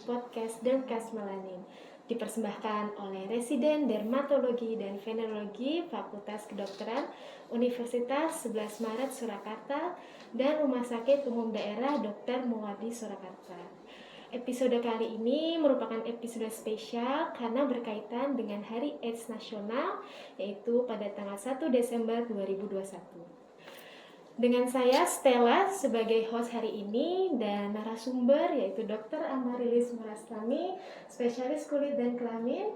podcast Dermcast Melanin, dipersembahkan oleh Residen Dermatologi dan Venerologi Fakultas Kedokteran Universitas 11 Maret Surakarta dan Rumah Sakit Umum Daerah Dr. Muwardi Surakarta. Episode kali ini merupakan episode spesial karena berkaitan dengan Hari AIDS Nasional, yaitu pada tanggal 1 Desember 2021. Dengan saya Stella sebagai host hari ini dan narasumber yaitu Dr. Amarilis Murastami, spesialis kulit dan kelamin.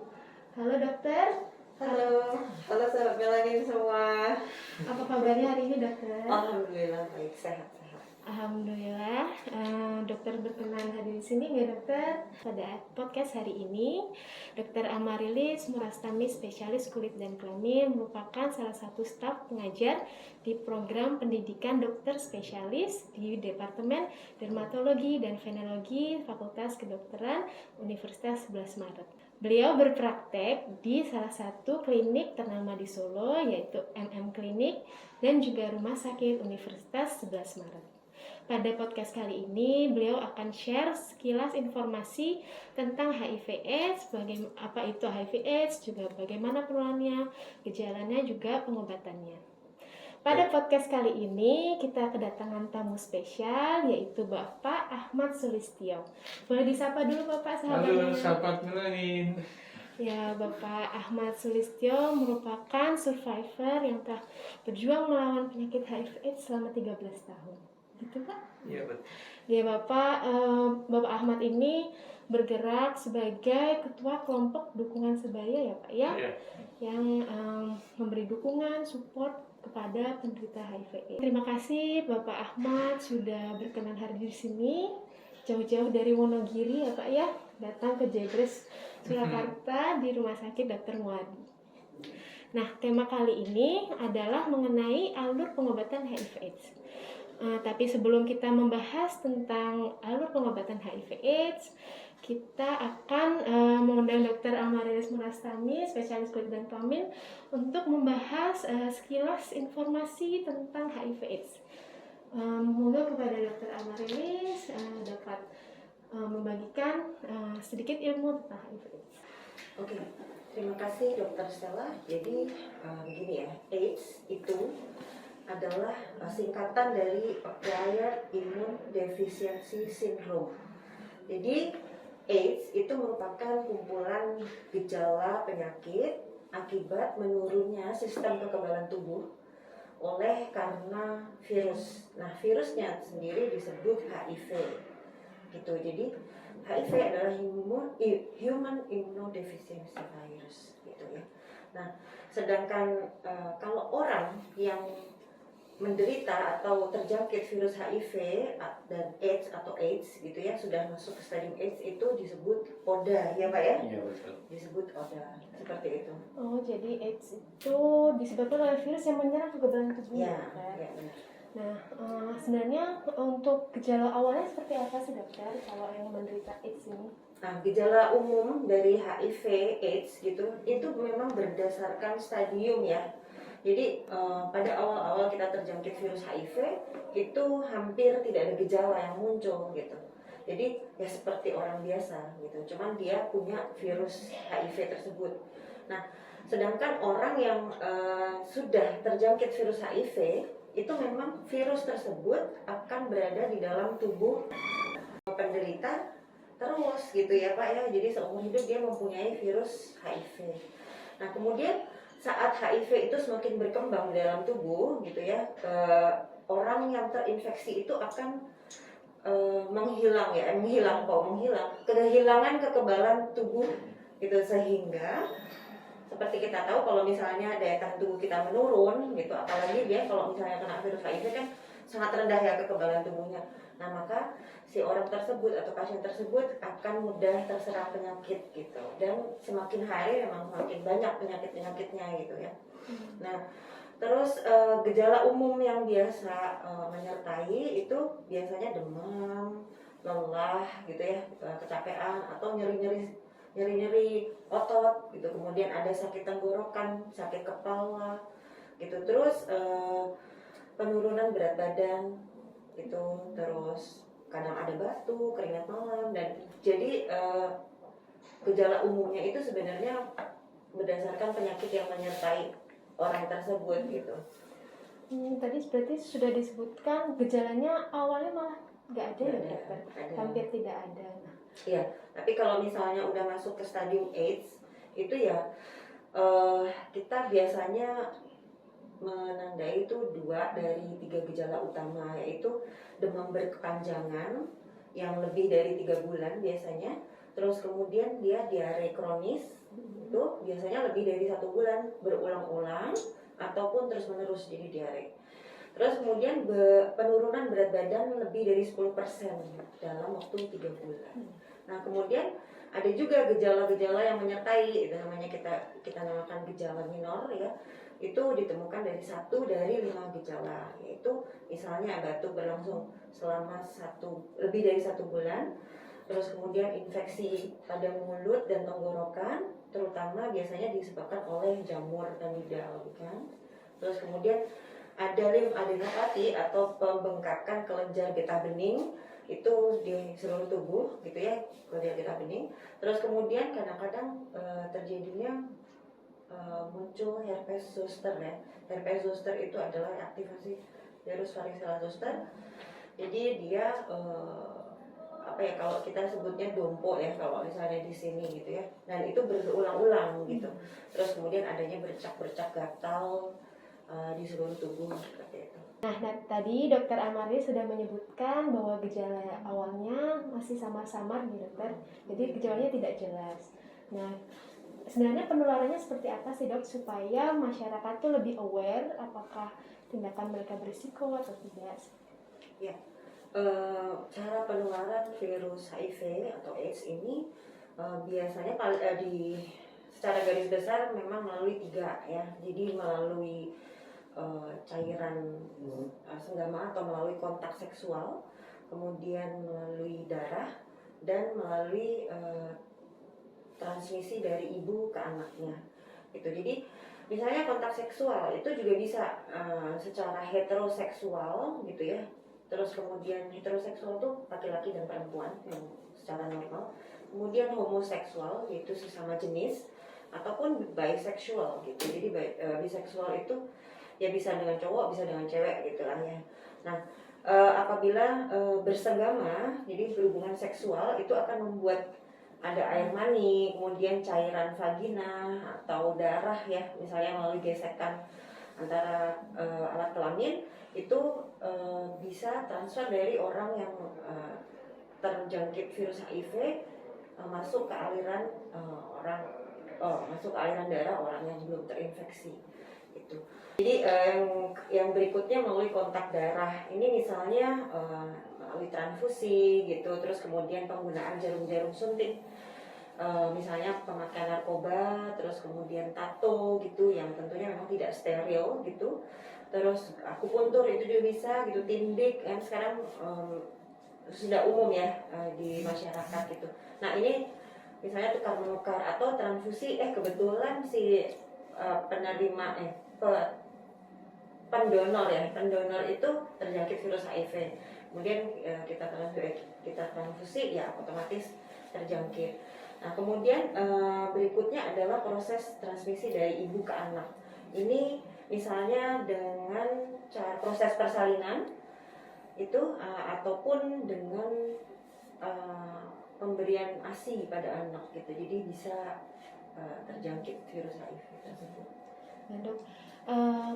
Halo dokter. Halo sahabat Melanin semua. Apa kabarnya hari ini dokter? Alhamdulillah baik, sehat. Alhamdulillah. Dokter berkenan hadir di sini nggak dokter? Pada podcast hari ini, Dr. Amarilis Murastami, spesialis kulit dan kelamin, merupakan salah satu staf pengajar di program pendidikan dokter spesialis di Departemen Dermatologi dan Venerologi Fakultas Kedokteran Universitas 11 Maret. Beliau berpraktek di salah satu klinik ternama di Solo, yaitu MM Klinik dan juga Rumah Sakit Universitas 11 Maret. Pada podcast kali ini, beliau akan share sekilas informasi tentang HIV/AIDS, apa itu HIV/AIDS, juga bagaimana penularannya, gejalanya, juga pengobatannya. Pada podcast kali ini, kita kedatangan tamu spesial, yaitu Bapak Ahmad Sulistyo. Boleh disapa dulu Bapak, sahabatnya. Halo sahabat Melanin. Ya, Bapak Ahmad Sulistyo merupakan survivor yang telah berjuang melawan penyakit HIV/AIDS selama 13 tahun. Gitu Pak? Iya betul. Ya Bapak Ahmad ini bergerak sebagai ketua kelompok dukungan sebaya ya Pak ya, yang memberi dukungan, support kepada penderita HIV/AIDS. Terima kasih Bapak Ahmad sudah berkenan hadir di sini, jauh-jauh dari Wonogiri ya Pak ya, datang ke Jebres Surakarta di Rumah Sakit Dr. Muwardi. Nah, tema kali ini adalah mengenai alur pengobatan HIV/AIDS. Tapi sebelum kita membahas tentang alur pengobatan HIV/AIDS, kita akan mengundang Dr. Amarilis Murastami, spesialis kulit dan kelamin, untuk membahas sekilas informasi tentang HIV/AIDS. Monggo kepada Dr. Amarilis dapat membagikan sedikit ilmu tentang HIV/AIDS. Oke, terima kasih Dr. Stella. Jadi begini ya, AIDS itu adalah singkatan dari Acquired Immune Deficiency Syndrome. Jadi AIDS itu merupakan kumpulan gejala penyakit akibat menurunnya sistem kekebalan tubuh karena virus. Nah, virusnya sendiri disebut HIV. Gitu. Jadi HIV adalah Human Immunodeficiency Virus gitu ya. Nah, sedangkan kalau orang yang menderita atau terjangkit virus HIV dan AIDS atau AIDS gitu ya, sudah masuk ke stadium AIDS, itu disebut ODA ya Pak ya? Iya betul. Disebut ODA, seperti itu. Oh, jadi AIDS itu disebabkan oleh virus yang menyerang kekebalan tubuh Ya, dokter. ya benar. Nah, sebenarnya untuk gejala awalnya seperti apa sih dokter kalau yang menderita AIDS ini? Nah, gejala umum dari HIV AIDS gitu, itu memang berdasarkan stadium ya. Jadi pada awal-awal kita terjangkit virus HIV itu hampir tidak ada gejala yang muncul gitu. Jadi ya seperti orang biasa gitu, cuman dia punya virus HIV tersebut. Nah, sedangkan orang yang sudah terjangkit virus HIV itu memang virus tersebut akan berada di dalam tubuh penderita terus gitu ya Pak ya. Jadi seumur hidup dia mempunyai virus HIV. Nah, kemudian saat HIV itu semakin berkembang di dalam tubuh gitu ya, orang yang terinfeksi itu akan menghilang, kehilangan kekebalan tubuh gitu, sehingga seperti kita tahu kalau misalnya daya tahan tubuh kita menurun gitu, apalagi dia kalau misalnya kena virus HIV kan sangat rendah ya kekebalan tubuhnya. Nah, maka si orang tersebut atau pasien tersebut akan mudah terserang penyakit gitu, dan semakin hari memang semakin banyak penyakit-penyakitnya gitu ya. Nah, terus gejala umum yang biasa menyertai itu biasanya demam, lelah gitu ya, kecapean atau nyeri-nyeri otot gitu, kemudian ada sakit tenggorokan, sakit kepala gitu, terus penurunan berat badan gitu, terus kadang ada batuk, keringat malam, dan jadi gejala umumnya itu sebenarnya berdasarkan penyakit yang menyertai orang tersebut gitu. Tadi berarti sudah disebutkan gejalanya awalnya malah nggak ada ya dokter, hampir tidak ada. Iya, tapi kalau misalnya udah masuk ke stadium AIDS itu ya kita biasanya menandai itu 2 dari 3 gejala utama, yaitu demam berkepanjangan yang lebih dari 3 bulan biasanya, terus kemudian dia diare kronis itu biasanya lebih dari 1 bulan berulang-ulang ataupun terus-menerus jadi diare. Terus kemudian penurunan berat badan lebih dari 10% dalam waktu 3 bulan. Nah kemudian ada juga gejala-gejala yang menyertai, itu namanya kita namakan gejala minor ya. Itu ditemukan dari 1 dari 5 gejala, yaitu misalnya batuk berlangsung selama lebih dari 1 bulan, terus kemudian infeksi pada mulut dan tenggorokan, terutama biasanya disebabkan oleh jamur Candida kan. Terus kemudian ada limfadenopati atau pembengkakan kelenjar getah bening itu di seluruh tubuh gitu ya, kelenjar getah bening. Terus kemudian kadang-kadang terjadinya muncul herpes zoster ya. Herpes zoster itu adalah aktivasi virus varicella zoster. Jadi dia kalau kita sebutnya dompo ya kalau misalnya di sini gitu ya. Dan itu berulang-ulang gitu. Terus kemudian adanya bercak-bercak gatal di seluruh tubuh seperti itu. Nah, tadi Dokter Amari sudah menyebutkan bahwa gejala awalnya masih samar-samar nih dokter. Jadi gejalanya tidak jelas. Nah, sebenarnya penularannya seperti apa sih dok supaya masyarakat tuh lebih aware apakah tindakan mereka berisiko atau tidak? Ya, cara penularan virus HIV atau AIDS ini biasanya secara garis besar memang melalui 3 ya. Jadi melalui cairan senggama atau melalui kontak seksual, kemudian melalui darah dan melalui transmisi dari ibu ke anaknya. Itu jadi misalnya kontak seksual itu juga bisa secara heteroseksual gitu ya. Terus kemudian heteroseksual tuh laki-laki dan perempuan yang secara normal. Kemudian homoseksual yaitu sesama jenis ataupun bisexual gitu. Jadi biseksual itu ya bisa dengan cowok, bisa dengan cewek gitu lah ya. Nah, apabila bersenggama, jadi berhubungan seksual itu akan membuat ada air mani, kemudian cairan vagina atau darah ya, misalnya melalui gesekan antara alat kelamin itu bisa transfer dari orang yang terjangkit virus HIV masuk ke aliran masuk ke aliran darah orang yang belum terinfeksi itu. Jadi yang berikutnya melalui kontak darah. Ini misalnya melalui transfusi gitu, terus kemudian penggunaan jarum-jarum suntik. Misalnya pemakaian narkoba, terus kemudian tato gitu yang tentunya memang tidak steril gitu. Terus akupuntur itu juga bisa gitu, tindik kan sekarang sudah umum ya di masyarakat gitu. Nah, ini misalnya tukar menukar atau transfusi kebetulan si pendonor itu terjangkit virus HIV, kemudian kita transfusi ya otomatis terjangkit. Nah kemudian berikutnya adalah proses transmisi dari ibu ke anak. Ini misalnya dengan proses persalinan itu ataupun dengan pemberian ASI pada anak gitu, jadi bisa terjangkit virus HIV tersebut. Ya dok,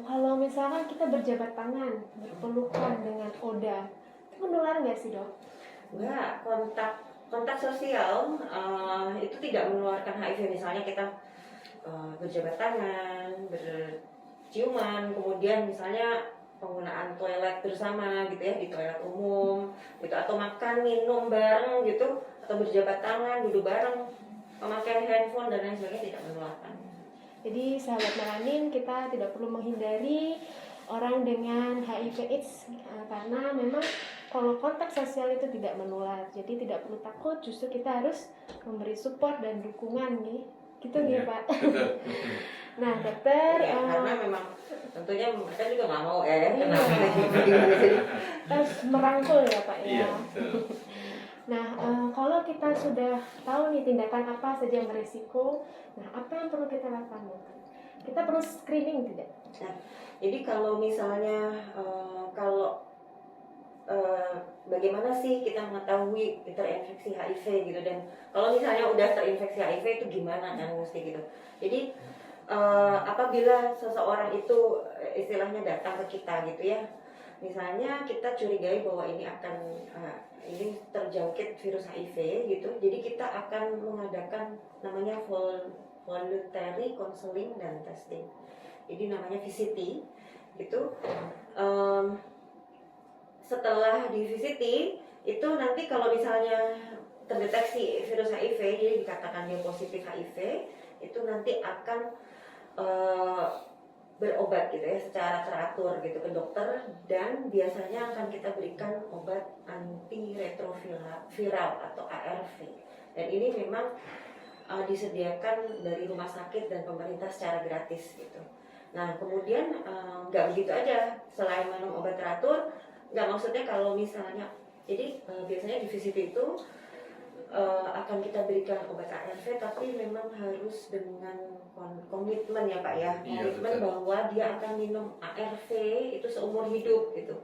kalau misalkan kita berjabat tangan, berpelukan dengan Oda, itu menular nggak sih dok? Enggak, kontak sosial itu tidak menularkan HIV. Misalnya kita berjabat tangan, berciuman, kemudian misalnya penggunaan toilet bersama gitu ya, di toilet umum gitu, atau makan minum bareng gitu, atau berjabat tangan, duduk bareng, pemakaian handphone dan lain sebagainya tidak menularkan. Jadi sahabat Melanin, kita tidak perlu menghindari orang dengan HIV/AIDS karena memang kalau kontak sosial itu tidak menular. Jadi tidak perlu takut, justru kita harus memberi support dan dukungan nih. Gitu nih Pak. Nah dokter, karena memang tentunya mereka juga nggak mau ya Iya. kenapa jadi Harus merangkul ya Pak ya. Iya, betul. Nah, kalau kita sudah tahu nih tindakan apa saja yang beresiko, nah apa yang perlu kita lakukan? Kita perlu screening tidak? Nah, jadi kalau misalnya kalau bagaimana sih kita mengetahui terinfeksi HIV gitu, dan kalau misalnya udah terinfeksi HIV itu gimana kan mesti gitu. Jadi apabila seseorang itu istilahnya datang ke kita gitu ya, misalnya kita curigai bahwa ini akan ini terjangkit virus HIV gitu, jadi kita akan mengadakan namanya voluntary counseling dan testing, jadi namanya VCT gitu. Setelah di VCT itu nanti kalau misalnya terdeteksi virus HIV, jadi dikatakan dia positif HIV, itu nanti akan berobat gitu ya secara teratur gitu ke dokter, dan biasanya akan kita berikan obat antiretroviral atau ARV, dan ini memang disediakan dari rumah sakit dan pemerintah secara gratis gitu. Nah kemudian nggak begitu aja, selain minum obat teratur, nggak maksudnya kalau misalnya jadi biasanya di VCT itu akan kita berikan obat ARV, tapi memang harus dengan komitmen ya Pak ya, Iya, komitmen betul. bahwa dia akan minum ARV itu seumur hidup gitu.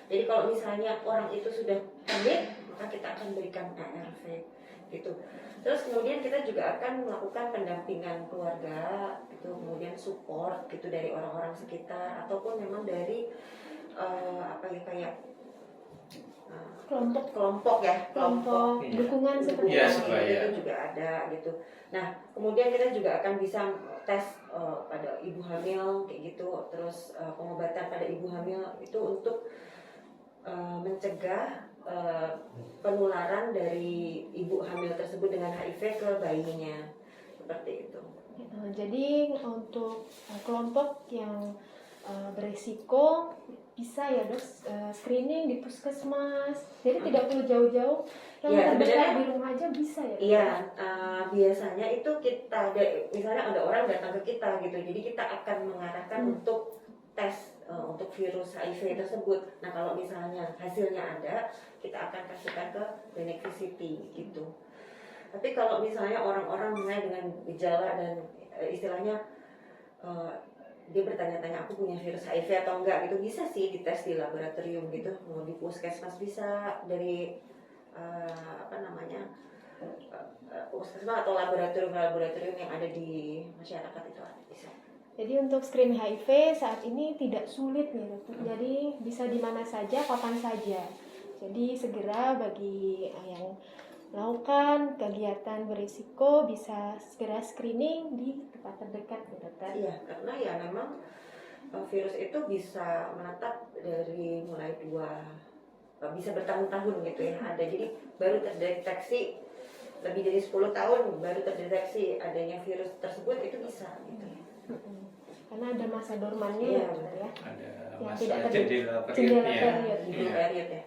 Jadi kalau misalnya orang itu sudah komit, maka kita akan berikan ARV gitu. Terus kemudian kita juga akan melakukan pendampingan keluarga gitu, kemudian support gitu dari orang-orang sekitar, ataupun memang dari apa ya kayak kelompok ya, Kelompok Iya. dukungan seperti Iya, apa? supaya. itu juga ada gitu. Nah kemudian kita juga akan bisa tes pada ibu hamil kayak gitu, terus pengobatan pada ibu hamil itu untuk mencegah penularan dari ibu hamil tersebut dengan HIV ke bayinya, seperti itu. Jadi untuk kelompok yang beresiko bisa ya dok screening di puskesmas, jadi tidak perlu jauh-jauh, yang Ya, terdekat sebenarnya- di rumah aja bisa ya dok? Iya, biasanya itu kita misalnya ada orang datang ke kita gitu, jadi kita akan mengarahkan untuk tes untuk virus HIV tersebut. Nah kalau misalnya hasilnya ada, kita akan kasihkan ke klinik VCT gitu. Tapi kalau misalnya orang-orang mulai dengan gejala dan istilahnya dia bertanya-tanya aku punya virus HIV atau enggak gitu, bisa sih dites di laboratorium gitu, mau di puskesmas bisa, dari apa namanya puskesmas atau laboratorium yang ada di masyarakat itu bisa. Jadi untuk screen HIV saat ini tidak sulit nih dokter. Jadi bisa di mana saja, kapan saja. Jadi segera bagi yang melakukan kegiatan berisiko bisa segera screening di tempat terdekat ya dokter. Iya, karena ya memang virus itu bisa menetap dari mulai bisa bertahun-tahun gitu ya ada. Jadi baru terdeteksi lebih dari 10 tahun baru terdeteksi adanya virus tersebut, itu bisa gitu. Karena ada masa dormannya Iya, ya dokter ya. Ada Yang masa tidak jendela jendela periodnya. period. Itu Iya. period ya.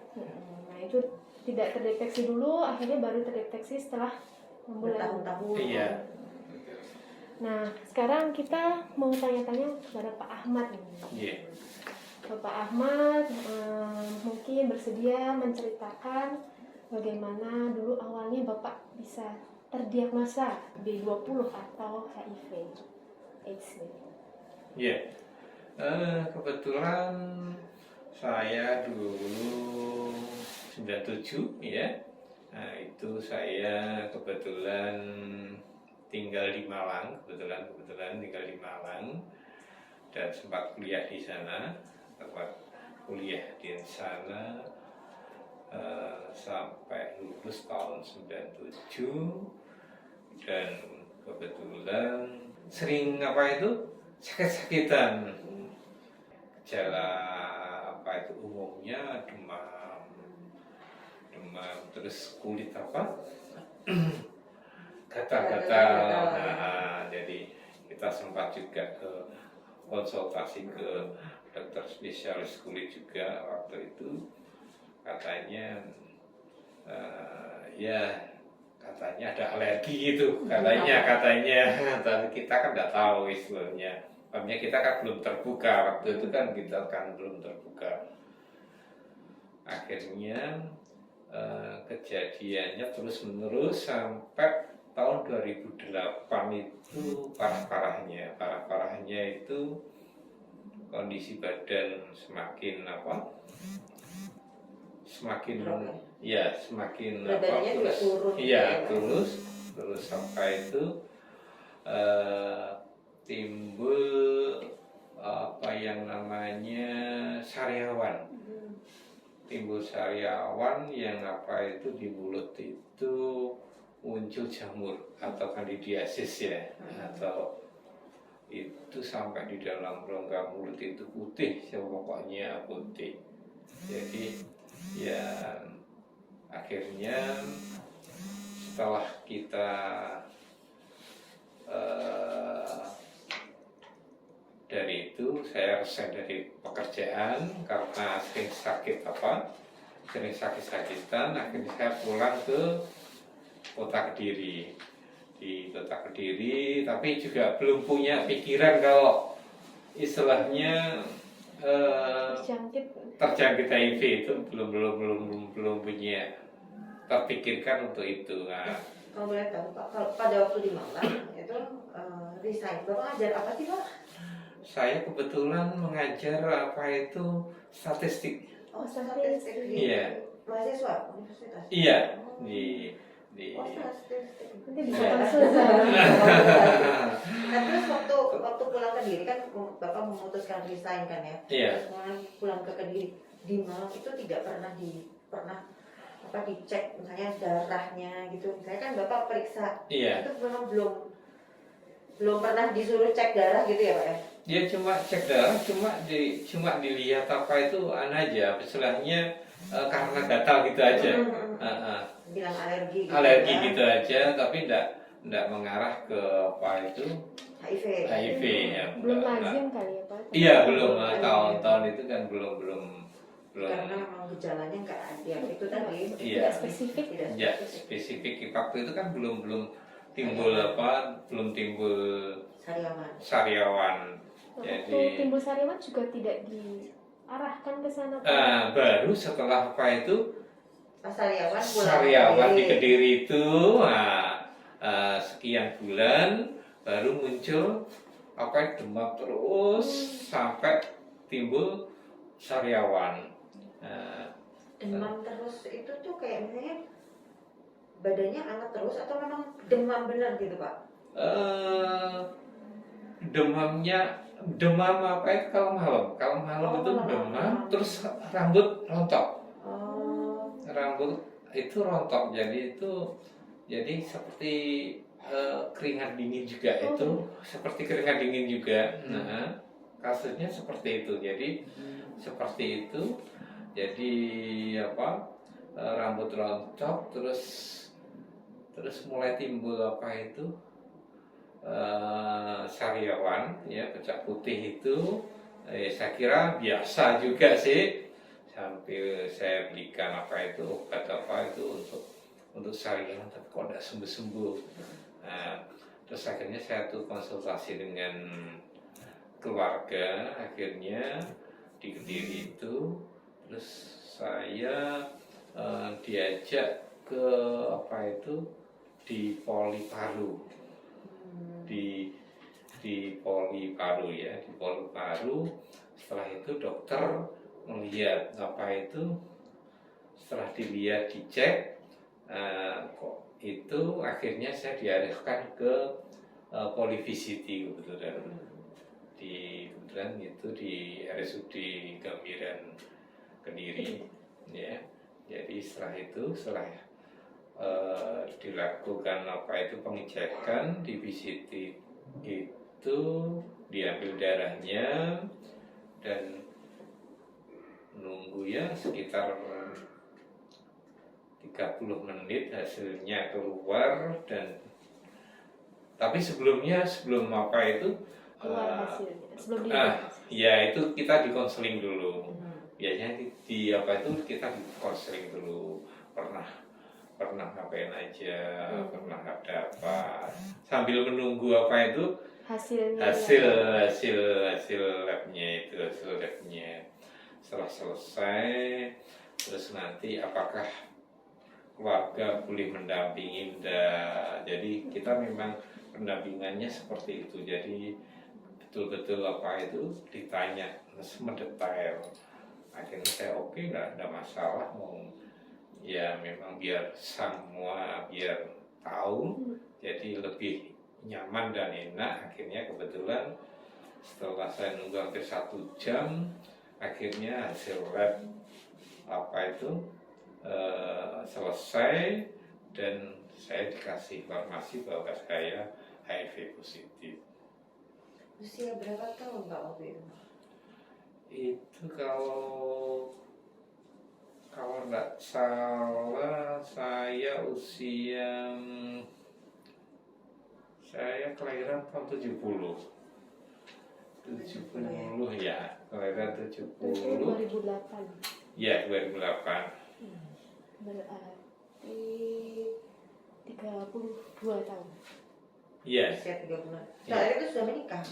Nah itu tidak terdeteksi dulu, akhirnya baru terdeteksi setelah memulai. Bertahun-tahun. Iya. Nah sekarang kita mau tanya-tanya kepada Pak Ahmad nih. Iya. Bapak Ahmad mungkin bersedia menceritakan bagaimana dulu awalnya Bapak bisa terdiagnosa B20 atau HIV AIDS ini. Iya. Kebetulan saya dulu 97 ya. Nah, itu saya kebetulan tinggal di Malang, kebetulan tinggal di Malang dan sempat kuliah di sana. Sempat kuliah di sana sampai lulus tahun 97, dan kebetulan sering sakit-sakitan. Gejala umumnya demam, terus kulit gatal-gatal. Nah, jadi kita sempat juga ke konsultasi ke dokter spesialis kulit juga waktu itu, katanya katanya ada alergi gitu, katanya dan kita kan nggak tahu istilahnya. Makanya kita kan belum terbuka, waktu itu kan kita kan belum terbuka. Akhirnya kejadiannya terus menerus sampai tahun 2008 itu parah-parahnya itu kondisi badan semakin semakin Badannya juga turun. Iya, terus sampai itu timbul apa yang namanya sariawan. Timbul sariawan yang apa itu di mulut itu muncul jamur atau kandidiasis ya, atau itu sampai di dalam rongga mulut itu putih, pokoknya putih. Jadi ya akhirnya setelah kita dari itu saya resign dari pekerjaan karena sering sakit-sakitan. Akhirnya saya pulang ke kota Kediri. Di kota Kediri, tapi juga belum punya pikiran kalau istilahnya terjangkit HIV itu belum punya terpikirkan untuk itu. Nah, kalau boleh tahu Pak, kalau pada waktu di Malang itu resign, Bapak ngajar apa sih Pak? saya kebetulan mengajar apa itu statistik. Oh, statistik. Iya. Mahasiswa universitas. Iya, Oh. di Oh, statistik. Nanti bisa konsul. Nah, terus waktu pulang ke Kediri kan Bapak memutuskan resign kan ya? Iya. Terus pulang ke Kediri di Malang itu tidak pernah dicek misalnya darahnya gitu. Misalnya kan Bapak periksa. Iya. Itu memang belum pernah disuruh cek darah gitu ya Pak ya? Dia cuma cek darah, cuma dilihat apa itu aja, istilahnya karena gatal gitu aja. Bilang alergi. Alergi ya. gitu aja, tapi enggak mengarah ke apa itu HIV ya. Belum lazim kali ya Pak? Iya, belum. Tahun-tahun itu kan belum. Karena memang gejalanya nggak ada itu tadi. Iya. Tidak spesifik. Ya, spesifik waktu itu kan belum timbul belum timbul sariawan. Waktu Jadi timbul sariawan juga tidak diarahkan ke sana. baru setelah apa itu sariawan di Kediri itu sekian bulan baru muncul apa demam terus sampai timbul sariawan. Demam terus itu tuh kayak misalnya badannya hangat terus atau memang demam benar gitu Pak? Demam apa itu kalau malam itu demam terus rambut rontok. Rambut itu rontok, jadi seperti keringat dingin juga itu seperti keringat dingin juga. Nah, kasusnya seperti itu. Jadi seperti itu. Jadi rambut rontok terus mulai timbul apa itu sariawan ya, bercak putih itu. Saya kira biasa juga sih. Sampai saya belikan apa itu obat apa itu untuk sariawan, tapi kok tidak sembuh-sembuh. Nah, terus akhirnya saya tuh konsultasi dengan keluarga, akhirnya di Kediri itu, terus saya diajak ke apa itu di Poli Paru, di Poli Paru ya, di Poli Paru. Setelah itu dokter melihat apa itu, setelah dicek kok itu, akhirnya saya diarahkan ke Polivct kebetulan itu di RSUD Gambiran Kediri ya. Jadi setelah dilakukan apa itu pengecekan di VCT itu, diambil darahnya dan nunggu ya sekitar 30 menit hasilnya keluar. Dan tapi sebelum apa itu Keluar hasilnya. ya itu kita dikonseling dulu. Biasanya di apa itu kita dikonseling dulu, pernah ngapain aja, pernah ada apa, sambil menunggu apa itu hasilnya. hasil labnya itu, setelah selesai, terus nanti apakah keluarga boleh mendampingi enggak. Jadi kita memang pendampingannya seperti itu, jadi betul-betul apa itu ditanya mendetail. Akhirnya saya oke, nggak ada masalah, mau ya memang biar semua biar tahu, jadi lebih nyaman dan enak. Akhirnya kebetulan setelah saya nunggu hampir 1 jam, akhirnya hasil lab apa itu selesai, dan saya dikasih informasi bahwa saya HIV positif. Usia berapa tahun Pak waktu itu? Itu kalau nggak salah saya kelahiran tahun 70 ya, kelahiran 70. 2008. Ya, 2008. Berarti 32 tahun. Iya. Usia 3 bulan. Saat itu sudah menikah?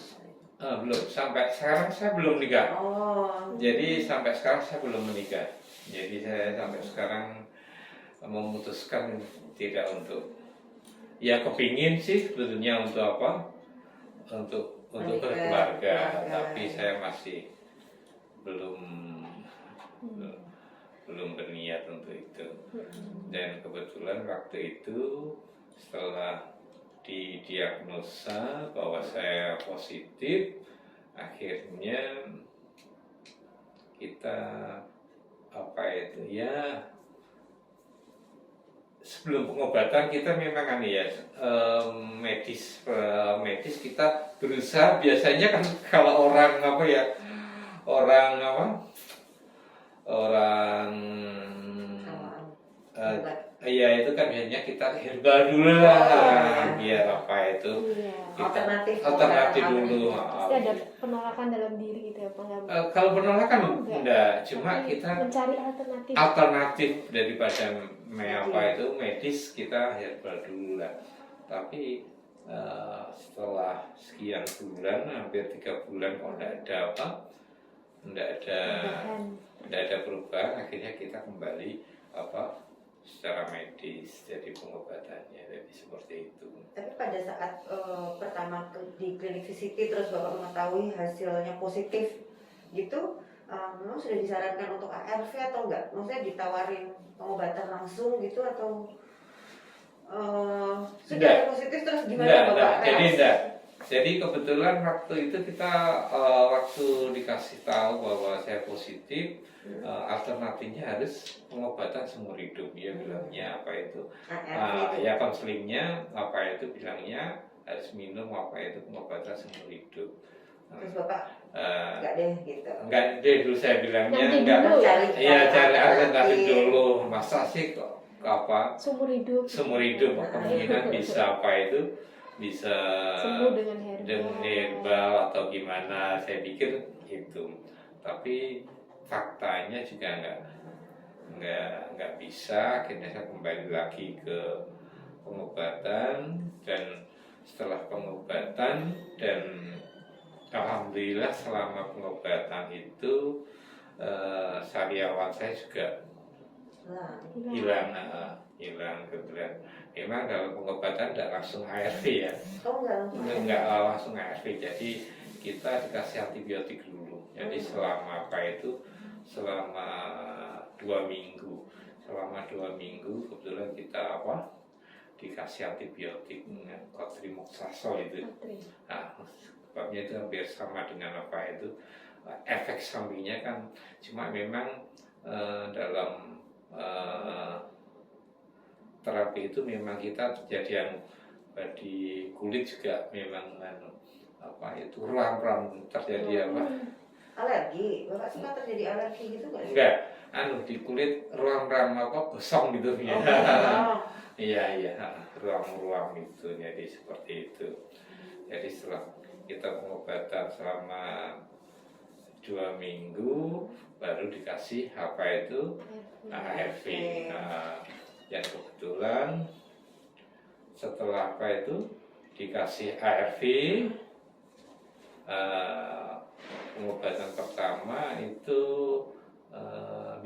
Belum, sampai sekarang saya belum menikah. Oh. Jadi sampai sekarang saya belum menikah. Jadi saya sampai sekarang memutuskan tidak untuk, ya kepingin sih sebetulnya untuk apa? Untuk berkeluarga, tapi saya masih belum berniat untuk itu. Dan kebetulan waktu itu setelah didiagnosa bahwa saya positif, akhirnya kita apa itu ya, sebelum pengobatan kita memang kan ya medis kita berusaha. Biasanya kan kalau orang apa ya, orang iya itu kan biasanya kita herbal dulu lah, biar apa itu alternatif dulu. Pasti ada penolakan dalam diri gitu ya Pak? Kalau penolakan enggak, cuma tapi kita mencari alternatif daripada apa itu medis, kita herbal dulu lah. Tapi setelah sekian bulan, hampir 3 bulan kok enggak ada perubahan, akhirnya kita kembali secara medis, jadi pengobatannya, jadi seperti itu. Tapi pada saat pertama di klinik VCT terus Bapak mengetahui hasilnya positif gitu, memang sudah disarankan untuk ARV atau enggak? Maksudnya ditawarin pengobatan langsung gitu atau sudah positif terus gimana Bapak? Jadi kebetulan waktu itu kita waktu dikasih tahu bahwa saya positif, alternatifnya harus pengobatan seumur hidup. Dia bilangnya apa itu? Ya konselingnya apa itu bilangnya harus minum apa itu pengobatan seumur hidup. Terus Bapak enggak deh gitu. Enggak deh dulu, saya bilangnya enggak. Iya, cari alternatif dulu. Masa sih kok seumur hidup kemungkinan bisa bisa sembuh dengan herbal atau gimana, saya pikir itu. Tapi faktanya juga nggak bisa. Akhirnya saya kembali lagi ke pengobatan, dan setelah pengobatan dan alhamdulillah selama pengobatan itu sariawan saya juga hilang kebetulan. Memang dalam pengobatan tidak langsung ARV ya. Enggak langsung ARV. Jadi kita dikasih antibiotik dulu. Jadi selama 2 minggu. Selama 2 minggu kebetulan kita dikasih antibiotik Cotrimoxazole itu. Nah, sebabnya itu hampir sama dengan efek sampingnya kan, cuma memang dalam terapi itu memang kita terjadi di kulit juga memang ruam-ruam terjadi alergi. Bapak suka terjadi alergi gitu nggak sih? Enggak, di kulit ruam-ruam gosong gitu ya. Iya, ruam-ruam itu, jadi seperti itu. Jadi setelah kita pengobatan selama 2 minggu baru dikasih ARV. Yang kebetulan setelah dikasih ARV, pengobatan pertama itu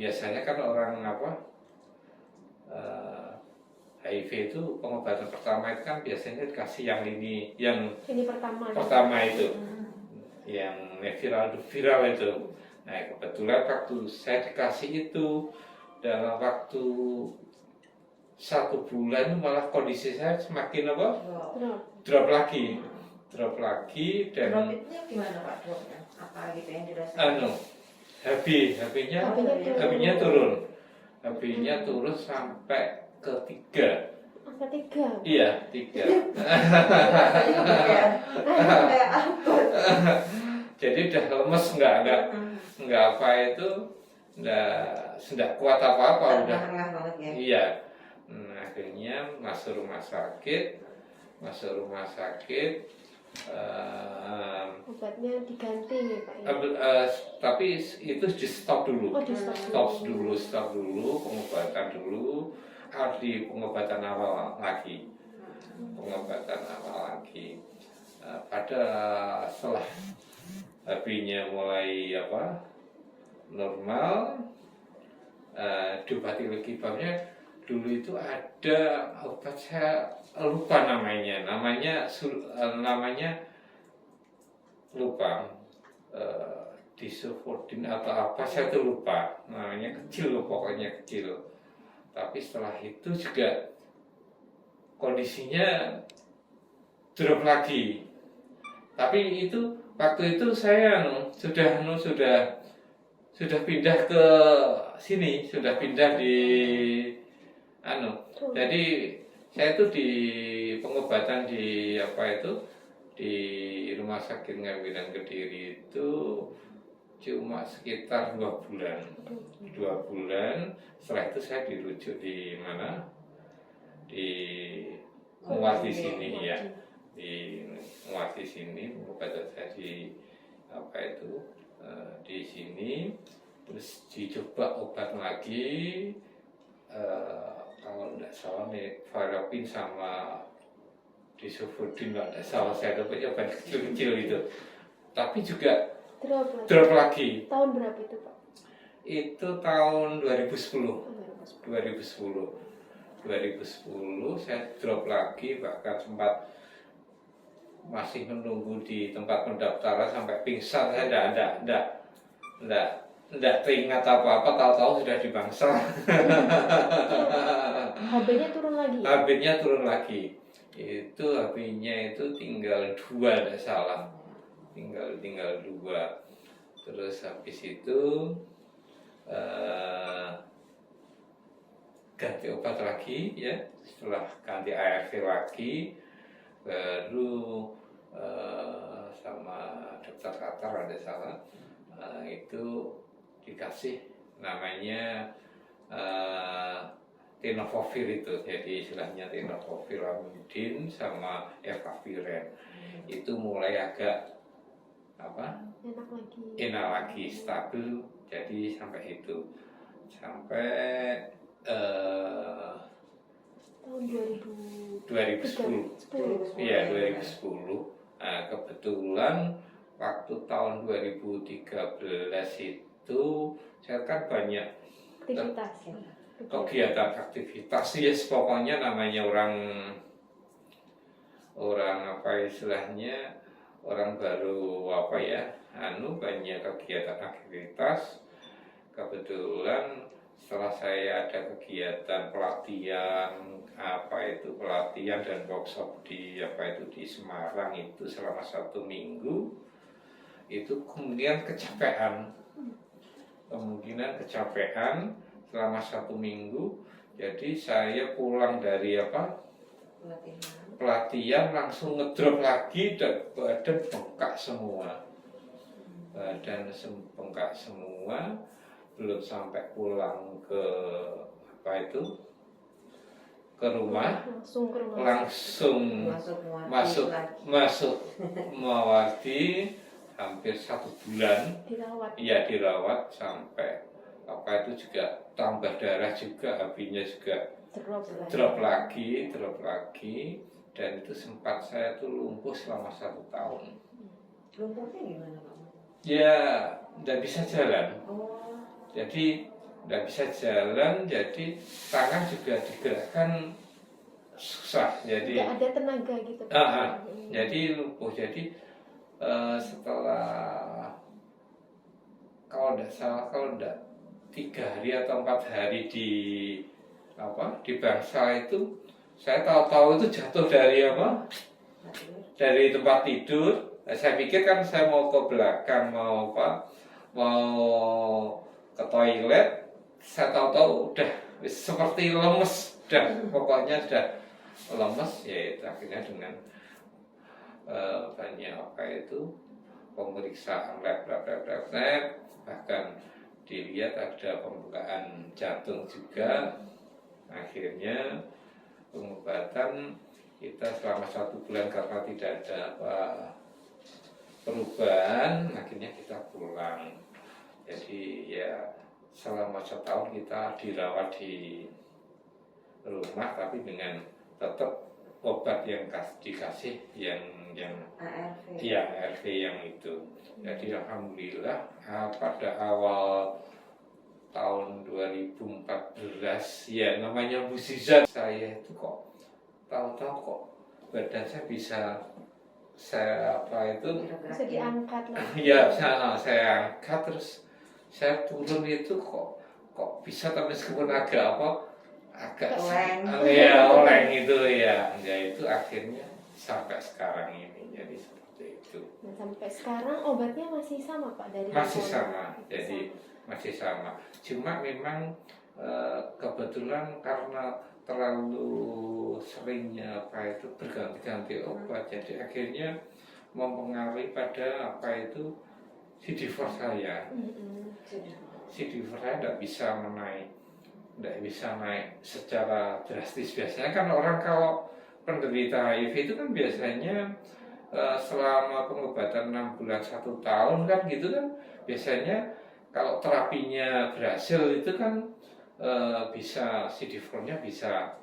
biasanya kan orang HIV itu pengobatan pertama itu kan biasanya dikasih yang pertama itu, yang viral itu. Nah kebetulan waktu saya dikasih itu dalam waktu 1 bulan malah kondisi saya semakin drop lagi dan Dropnya gimana Pak dropnya? Apa gitu yang dirasakan? HB-nya turun sampai ke 3. Angka 3. Iya, 3. Kayak angkot. Jadi udah lemes, nggak apa itu, nggak kuat apa-apa udah. Tengah banget ya. Iya. Akhirnya masuk rumah sakit. Obatnya diganti nih Pak ya? Tapi itu di stop dulu. Stop dulu. Stop dulu pengobatan dulu. Harus di pengobatan awal lagi. Pada setelah HB-nya mulai normal, diobati lagi babnya. Dulu itu ada obat, saya lupa namanya lupa, disofordin atau apa, saya tuh lupa namanya, pokoknya kecil. Tapi setelah itu juga kondisinya drop lagi. Tapi itu waktu itu saya sudah pindah ke sini, sudah pindah di jadi saya itu di pengobatan di di Rumah Sakit Ngawilan Kediri itu cuma sekitar 2 bulan. 2 bulan. Setelah itu saya dirujuk di mana? Di Muat di sini ya. Di Muat di sini, pengobatan saya di di sini. Terus dicoba obat lagi. Kalau tidak salah Varapin sama disofordin, kalau tidak salah saya dapatnya obat kecil-kecil itu. Tapi juga drop lagi. Tahun berapa itu Pak? Itu tahun 2010 saya drop lagi, bahkan sempat masih menunggu di tempat pendaftaran sampai pingsan. Saya tidak teringat apa-apa, tahu-tahu sudah di bangsal. HB-nya turun lagi. Itu HB-nya itu tinggal 2, tidak salah. Tinggal 2. Terus habis itu ganti obat lagi ya. Setelah ganti ARV lagi, baru sama dokter Qatar ada salah, itu dikasih namanya tenofovir itu. Jadi istilahnya tenofovir amidin sama efaviren. Itu mulai agak enak lagi, stabil. Jadi sampai itu tahun 2010. Iya, 2010. Nah, kebetulan waktu tahun 2013 itu saya kan banyak kegiatan aktivitas, yes, pokoknya namanya orang istilahnya orang baru banyak kegiatan aktivitas. Kebetulan setelah saya ada kegiatan pelatihan dan workshop di di Semarang itu selama 1 minggu, itu kemungkinan kecapean selama 1 minggu. Jadi saya pulang dari pelatihan langsung ngedrop lagi dan badan bengkak semua. Belum sampai pulang ke rumah, langsung masuk Muawati, hampir 1 bulan dirawat sampai juga tambah darah juga, HB-nya juga drop lagi, dan itu sempat saya tuh lumpuh selama 1 tahun. Lumpuhnya gimana Pak? Ya nggak bisa jalan. Oh, Jadi nggak bisa jalan, jadi tangan juga digerakkan susah. Jadi Nggak ada tenaga gitu. jadi lumpuh. Jadi setelah kalau tidak salah, kalau tidak 3 hari atau 4 hari di bangsa itu, saya tahu-tahu itu jatuh dari dari tempat tidur. Saya pikir kan saya mau ke belakang, mau ke toilet. Saya tahu-tahu udah seperti lemes, pokoknya sudah lemes. Ya itu akhirnya dengan banyak pemeriksaan lab, bahkan dilihat ada pembukaan jantung juga. Akhirnya pengobatan kita selama 1 bulan karena tidak ada perubahan, akhirnya kita pulang. Jadi ya selama 1 tahun kita dirawat di rumah, tapi dengan tetap obat yang dikasih yang ARV. Iya, ARV yang itu. Jadi alhamdulillah pada awal tahun 2014, ya namanya musisat, saya itu kok tahu-tahu kok badan saya bisa Bisa diangkat lah. ya saya angkat, terus saya turun itu kok bisa, tapi meskipun agak Oleng. oleng itu ya itu akhirnya sampai sekarang ini jadi seperti itu. Dan sampai sekarang obatnya masih sama Pak dari Masih awal? sama, jadi masih sama. Cuma memang kebetulan karena terlalu seringnya berganti-ganti obat, jadi akhirnya mempengaruhi pada CD4 saya. CD4 saya tidak bisa naik secara drastis. Biasanya kan orang kalau penderita HIV itu kan biasanya selama pengobatan 6 bulan 1 tahun kan gitu kan, biasanya kalau terapinya berhasil itu kan bisa CD4-nya bisa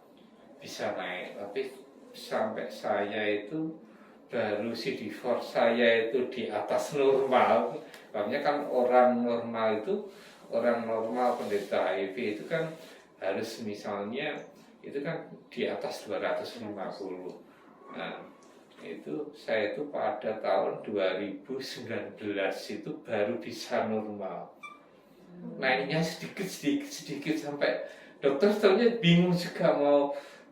naik. Tapi sampai saya itu baru CD4 saya itu di atas normal. Makanya kan orang normal penderita HIV itu kan harus misalnya itu kan di atas 250. Nah, saya itu pada tahun 2019 itu baru bisa normal. Naiknya sedikit sampai dokter setelahnya bingung juga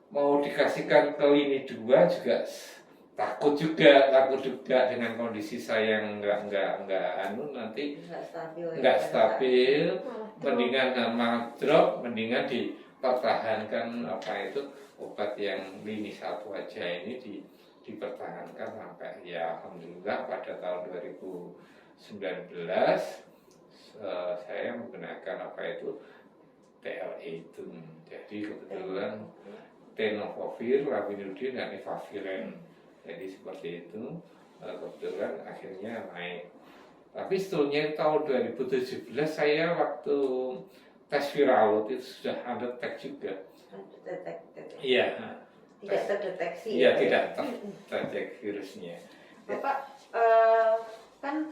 mau dikasihkan ke lini 2 juga takut juga dengan kondisi saya yang nanti nggak stabil, mendingan drop, mendingan dipertahankan obat yang lini 1 aja ini dipertahankan sampai ya alhamdulillah pada tahun 2019 saya menggunakan TLE itu. Jadi kebetulan tenofovir, lamivudine, dan efavirenz. Jadi seperti itu, kebetulan akhirnya naik. Tapi sebetulnya tahun 2017 saya waktu tes viral itu sudah undetect juga. Iya. Tidak terdeteksi. Iya, tidak terdeteksi virusnya. Bapak kan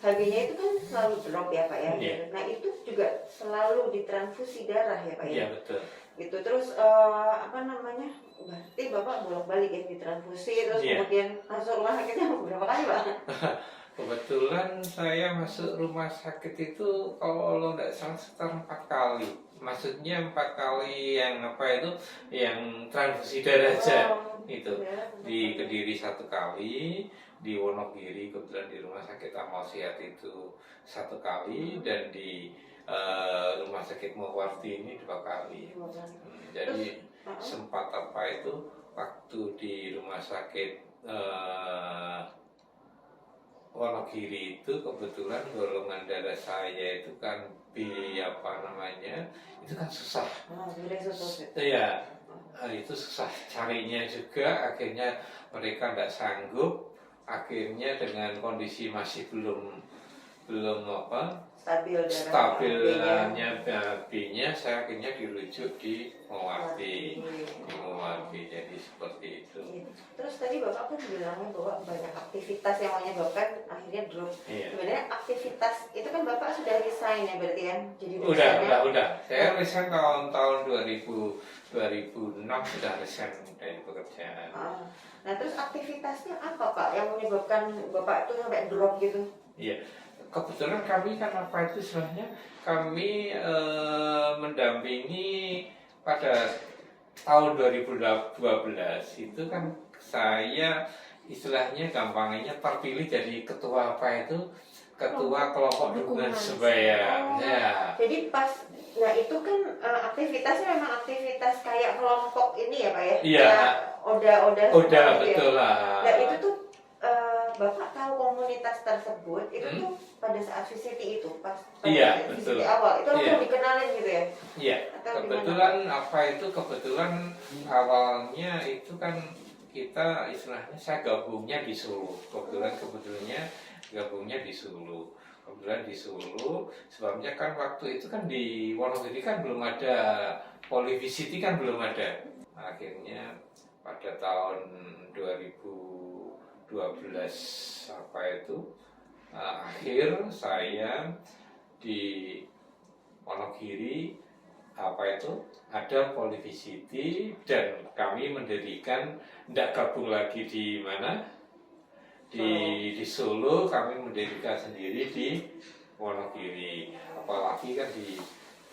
HB-nya itu kan selalu drop ya Pak ya. Iya. Nah itu juga selalu ditransfusi darah ya Pak ya. Iya betul. Gitu terus berarti Bapak bolak-balik ya ditransfusi terus Iya. kemudian masuk rumah sakitnya berapa kali Pak? Kebetulan saya masuk rumah sakit itu kalau tidak salah sekitar 4 kali. Maksudnya 4 kali yang transfusi darah aja. Itu di Kediri 1 kali, di Wonogiri kebetulan di rumah sakit Amal Sehat itu 1 kali, dan di rumah sakit Muwarti ini 2 kali. Jadi sempat waktu di rumah sakit Wonogiri itu kebetulan golongan darah saya itu kan itu kan susah. Iya, itu susah carinya juga. Akhirnya mereka tidak sanggup. Akhirnya dengan kondisi masih belum belum apa stabilnya B-nya, saya akhirnya dirujuk di Muwardi, jadi seperti itu. Terus tadi Bapak pun bilangnya bahwa banyak aktivitas yang menyebabkan akhirnya drop. Iya. Sebenarnya aktivitas itu kan Bapak sudah resign ya berarti kan? Jadi Udah. Saya resign tahun 2006 sudah resign dari pekerjaan. Nah terus aktivitasnya apa Pak yang menyebabkan Bapak itu sampai drop gitu? Iya, kebetulan kami kan apa itu istilahnya kami mendampingi pada tahun 2012 itu kan saya istilahnya gampangnya terpilih jadi ketua apa itu ketua kelompok dukungan sebaya. Ya. Jadi pas, nah itu kan aktivitasnya memang aktivitas kayak kelompok ini ya Pak ya? Iya. Oda Betul lah. Nah itu tuh Bapak tahu komunitas tersebut itu tuh pada saat VCT itu pas Iya, VCT betul. awal itu langsung Iya. dikenalin gitu ya? Iya. Kebetulan awalnya itu kan kita istilahnya saya gabungnya di Solo. Kebetulannya gabungnya di Solo. Kebetulan di Solo, sebabnya kan waktu itu kan di Wonogiri kan belum ada Polivisiti kan belum ada. Akhirnya pada tahun 2012 apa itu akhir saya di Wonogiri apa itu ada Polivisiti dan kami mendirikan tidak gabung lagi di mana di Solo, kami mendirikan sendiri di Wonogiri. Apalagi kan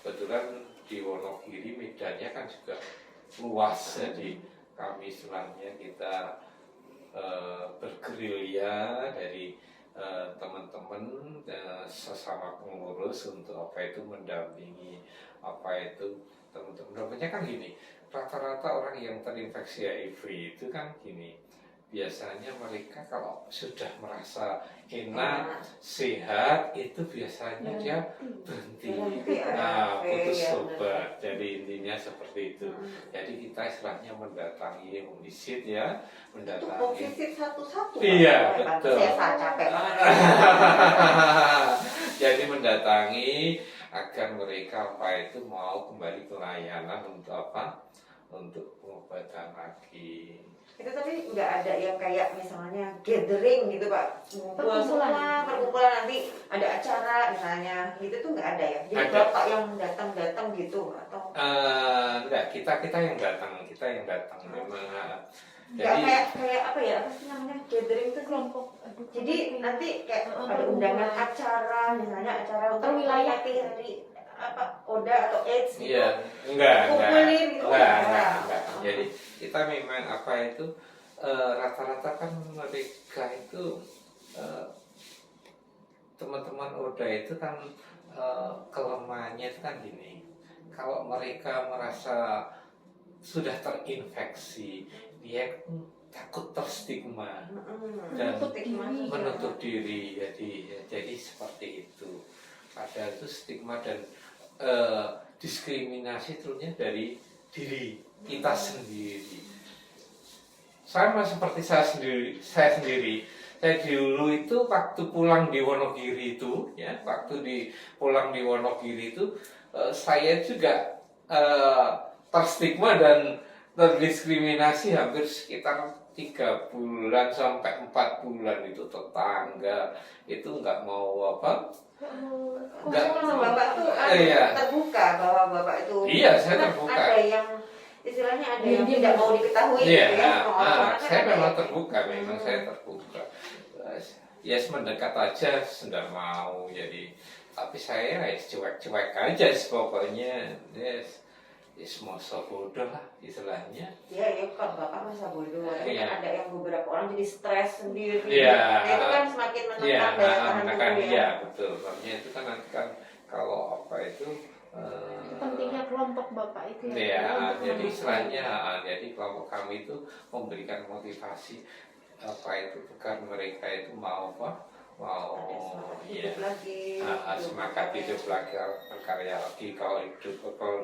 kebetulan di Wonogiri medannya kan juga luas, jadi kami istilahnya kita bergerilya dari teman-teman sesama pengurus untuk apa itu mendampingi apa itu teman-teman. Namanya kan gini, rata-rata orang yang terinfeksi HIV itu kan gini, biasanya mereka kalau sudah merasa enak, sehat, itu biasanya dia berhenti, putus obat. Jadi intinya seperti itu. Jadi kita istilahnya mendatangi homisid ya, mendatangi. Homisid satu-satu. Iya, betul. Saya capek. Jadi mendatangi agar mereka apa itu mau kembali ke layanan untuk apa? Untuk pengobatan lagi. Itu tapi nggak ada yang kayak misalnya gathering gitu Pak, perkumpulan nanti ada acara misalnya gitu tuh nggak ada ya? Jadi Bapak yang datang gitu atau? Enggak, kita yang datang memang. Jadi kayak apa ya? Apa sih namanya gathering itu kelompok? Jadi nanti kayak ada undangan acara misalnya acara untuk wilayah hari apa Oda atau AIDS gitu. Iya, enggak. Kumpulin gitu. Enggak. Jadi kita memang apa itu rata-rata kan mereka itu teman-teman Oda itu kan kelemahannya itu kan gini. Kalau mereka merasa sudah terinfeksi, dia takut terstigma dan menutup diri. Jadi seperti itu. Padahal itu stigma dan diskriminasi terusnya dari diri kita sendiri. Sama seperti saya sendiri. Saya dulu itu waktu pulang di Wonogiri itu, ya, pulang di Wonogiri itu, saya juga terstigma dan terdiskriminasi hampir sekitar 3 bulan sampai 4 bulan itu tetangga itu nggak mau apa. Bapak tuh terbuka bahwa Bapak itu saya terbuka. Ada yang istilahnya ada yang tidak mau diketahui gitu ya. Saya memang terbuka, saya terbuka. Ya mendekat aja sudah mau, jadi tapi saya cuek-cuek aja pokoknya. Masa bodoh lah istilahnya. Iya, kalau Bapak masa bodoh. Tapi ada yang beberapa orang jadi stres sendiri. Iya. Itu kan semakin menekan daya tahan tubuh ya. Iya, betul. Makanya itu kan nanti kan kalau apa itu pentingnya kelompok Bapak itu ya. Iya, jadi istilahnya jadi kelompok kami itu memberikan motivasi apa itu bukan mereka itu mau lagi, semangat hidup lagi, berkarya lagi, kalau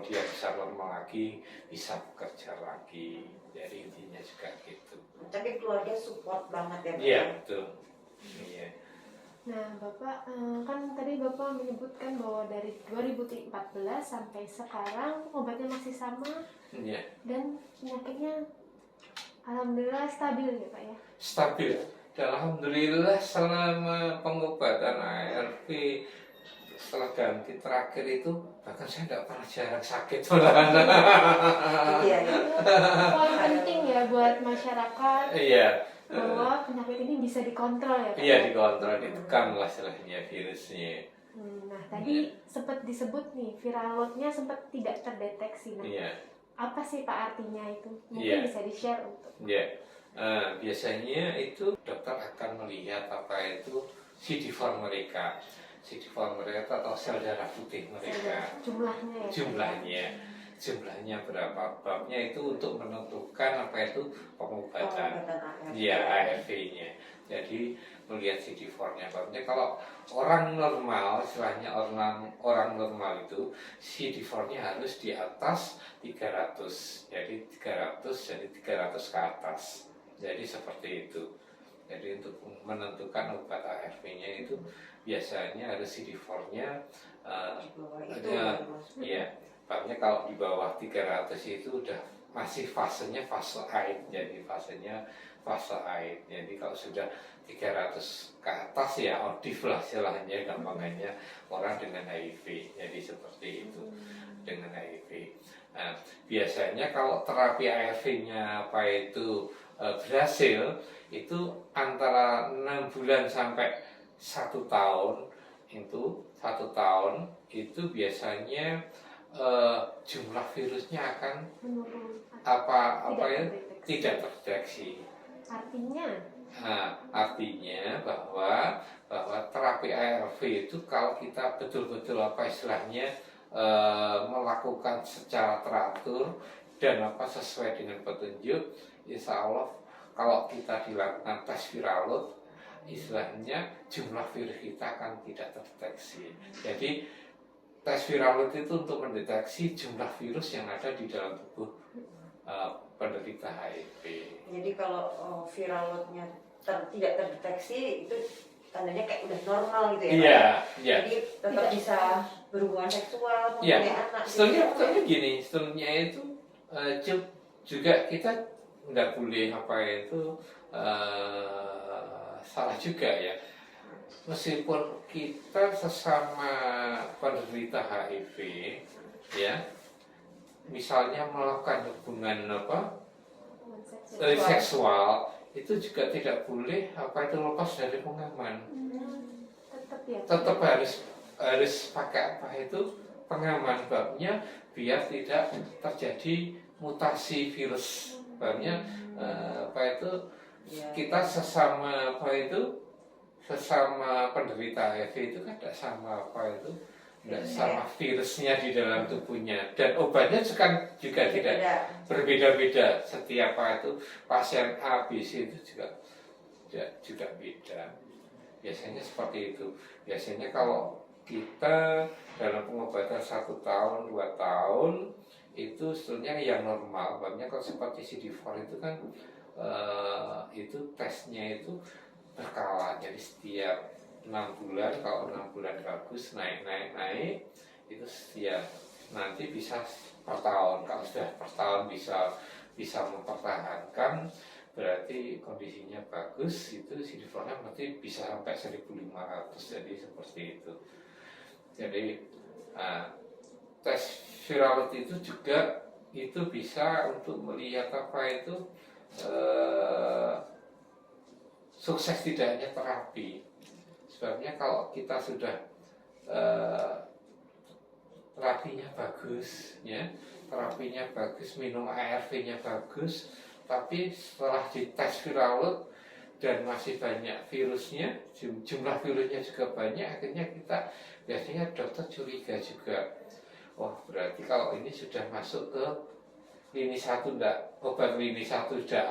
dia bisa normal lagi, bisa bekerja lagi. Jadi intinya juga gitu. Tapi keluarga support banget ya. Iya, betul. Iya. Nah, Bapak kan tadi Bapak menyebutkan bahwa dari 2014 sampai sekarang obatnya masih sama Ya, dan penyakitnya alhamdulillah stabil ya Pak ya. stabil. Dan alhamdulillah selama pengobatan ARV setelah ganti terakhir itu bahkan saya tidak pernah jarang sakit malahan. Iya, Itu poin penting ya buat masyarakat Iya. bahwa penyakit ini bisa dikontrol ya Pak. Iya, dikontrol, ditekan lah istilahnya virusnya. Nah, tadi sempat disebut nih viral load-nya sempat tidak terdeteksi. Nah, Iya. apa sih Pak artinya itu? Mungkin Iya. bisa di-share untuk. Ya, biasanya itu dokter akan melihat apa itu CD4 mereka, CD4 mereka atau sel darah putih mereka, Jumlahnya ya. jumlahnya berapa, babnya itu untuk menentukan apa itu pengobatan, ARV. ya ARV-nya. Jadi melihat CD4-nya, babnya kalau orang normal, istilahnya orang normal itu CD4-nya harus di atas 300, jadi 300 ke atas. Jadi seperti itu. Jadi untuk menentukan obat ARV-nya itu biasanya harus CD4-nya ya, babnya kalau di bawah 300 itu udah masih fasenya fase AID, jadi fasenya fase AID. Jadi kalau sudah 300 ke atas ya ODIF lah istilahnya, gampangnya orang dengan HIV. Jadi seperti itu dengan HIV. Nah, biasanya kalau terapi ARV-nya apa itu berhasil, itu antara 6 bulan sampai 1 tahun. Itu 1 tahun itu biasanya jumlah virusnya akan tidak terdeteksi. Artinya bahwa terapi ARV itu kalau kita betul-betul apa istilahnya melakukan secara teratur dan sesuai dengan petunjuk, insya Allah kalau kita dilakukan tes viral load, istilahnya jumlah virus kita akan tidak terdeteksi. Jadi tes viral load itu untuk mendeteksi jumlah virus yang ada di dalam tubuh penderita HIV. Jadi kalau viral load-nya tidak terdeteksi, itu tandanya kayak udah normal gitu ya? Iya, iya. Jadi tetap bisa berhubungan seksual, mempunyai anak. Sebetulnya gini, sebetulnya itu juga kita nggak boleh salah juga ya. Meskipun kita sesama penderita HIV, ya, misalnya melakukan hubungan seksual, itu juga tidak boleh lepas dari pengaman. Tetap harus pakai pengaman, babnya biar tidak terjadi mutasi virus. Babnya kita sesama penderita HIV itu kan tidak sama sama virusnya di dalam tubuhnya, dan obatnya juga tidak berbeda-beda. Setiap pasien A, B, C itu juga beda. Biasanya seperti itu. Biasanya kalau kita dalam pengobatan 1 tahun, 2 tahun itu sebetulnya yang normal. Babnya kalau seperti CD4 itu kan itu tesnya itu berkala. Jadi setiap 6 bulan, kalau 6 bulan bagus, naik, itu setiap nanti bisa per tahun. Kalau sudah per tahun bisa mempertahankan, berarti kondisinya bagus, itu CD4-nya berarti bisa sampai 1.500. Jadi seperti itu. Jadi tes viral load itu juga itu bisa untuk melihat sukses tidaknya terapi. Sebabnya kalau kita sudah terapinya bagus, ya, minum ARV-nya bagus, tapi setelah dites viral load dan masih banyak virusnya, jumlah virusnya juga banyak, akhirnya kita biasanya dokter curiga juga. Oh, berarti kalau ini sudah masuk ke lini 1, obat lini 1 sudah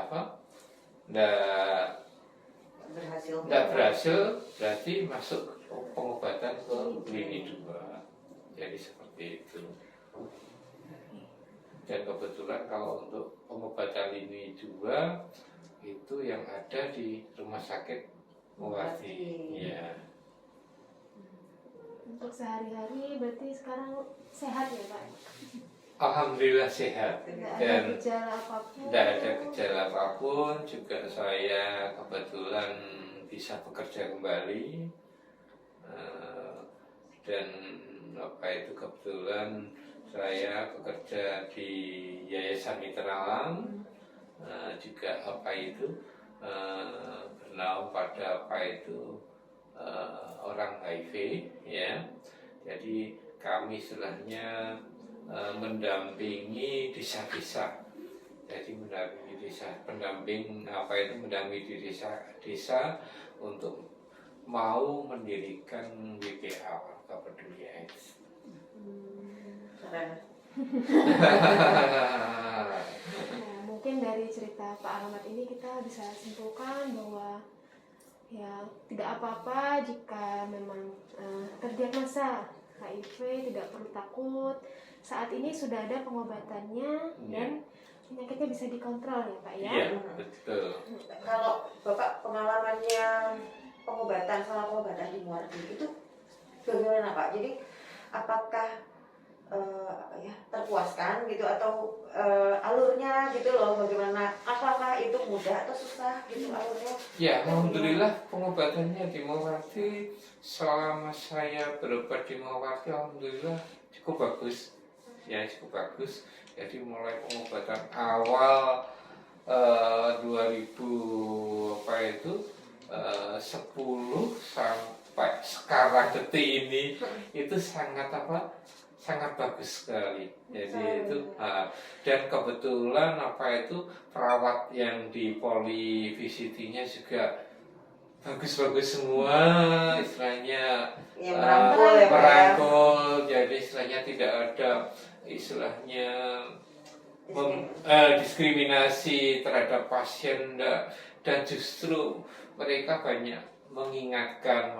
tidak berhasil, berarti masuk pengobatan ke lini 2. Jadi seperti itu. Dan kebetulan kalau untuk pengobatan lini 2 itu yang ada di Rumah Sakit Muwardi. Ya. sehari-hari berarti sekarang sehat ya Pak? Alhamdulillah sehat. Tidak ada Dan gejala apapun? tidak ada gejala apapun. Juga saya kebetulan bisa bekerja kembali. Dan apa itu kebetulan saya bekerja di Yayasan Mitra Alam, juga apa itu bernaung pada apa itu orang HIV ya. Jadi kami istilahnya mendampingi desa-desa. Jadi mendampingi desa, pendamping apa itu mendampingi di desa-desa untuk mau mendirikan WPA, Warga Peduli AIDS. Keren. Nah, mungkin dari cerita Pak Ahmad ini kita bisa simpulkan bahwa ya tidak apa-apa jika memang terdiagnosa HIV, tidak perlu takut. Saat ini sudah ada pengobatannya dan penyakitnya bisa dikontrol ya Pak ya. Iya, betul. Kalau Bapak pengalamannya pengobatan di Muardi itu bagaimana Pak? Jadi apakah terpuaskan gitu atau alurnya gitu loh, bagaimana, apakah itu mudah atau susah gitu alurnya? Ya, alhamdulillah pengobatannya di Mawarti selama saya berobat di Mawarti alhamdulillah cukup bagus. Ya, cukup bagus. Jadi mulai pengobatan awal 2000 apa itu 10 sampai sekarang detik ini itu sangat bagus sekali. Jadi itu dan kebetulan apa itu perawat yang di Poli VCT-nya juga bagus-bagus semua, istilahnya Ya, merangkul ya, Pak, ya. merangkul. Jadi istilahnya tidak ada istilahnya diskriminasi terhadap pasien, dan justru mereka banyak mengingatkan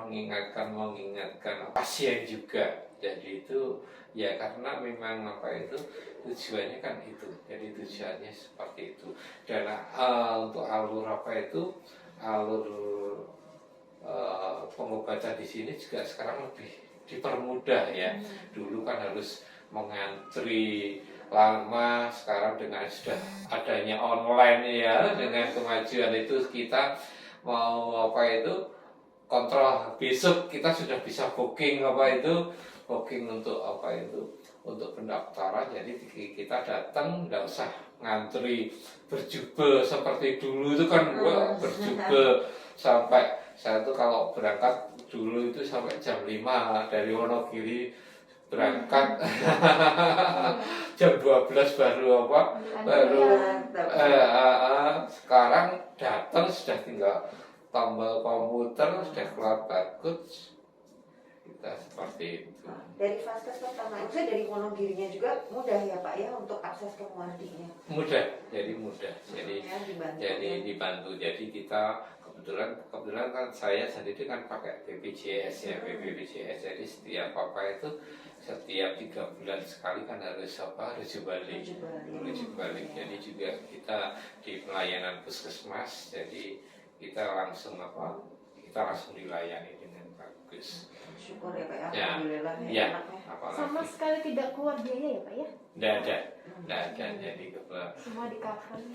pasien juga. Jadi itu ya karena memang apa itu tujuannya kan itu. Jadi tujuannya seperti itu. Dan untuk alur apa itu alur pengobatan di sini juga sekarang lebih dipermudah ya. Dulu kan harus mengantri lama, sekarang dengan sudah adanya online ya, dengan kemajuan itu kita mau apa itu kontrol besok kita sudah bisa booking untuk apa itu untuk pendaftaran. Jadi kita datang nggak usah ngantri berjubel seperti dulu itu kan berjubel sampai saya tuh kalau berangkat dulu itu sampai jam 5 dari Wonogiri berangkat jam 12 baru sekarang datang sudah tinggal tombol komputer sudah keluar barcode kita seperti itu. Dari vaskes pertama itu dari Wonogirinya juga mudah ya Pak ya untuk akses ke Muardinya. Jadi dibantu. Jadi kita kebetulan kan saya sendiri kan pakai BPJS ya, BPJS. Jadi setiap itu setiap 3 bulan sekali kan harus rujuk balik. Jadi juga kita di pelayanan puskesmas, jadi kita langsung dilayani dengan bagus. Syukur ya Pak ya, Ya, alhamdulillah ya, enaknya. Sama sekali tidak keluar biaya ya Pak ya? Tidak ada. Jadi semua di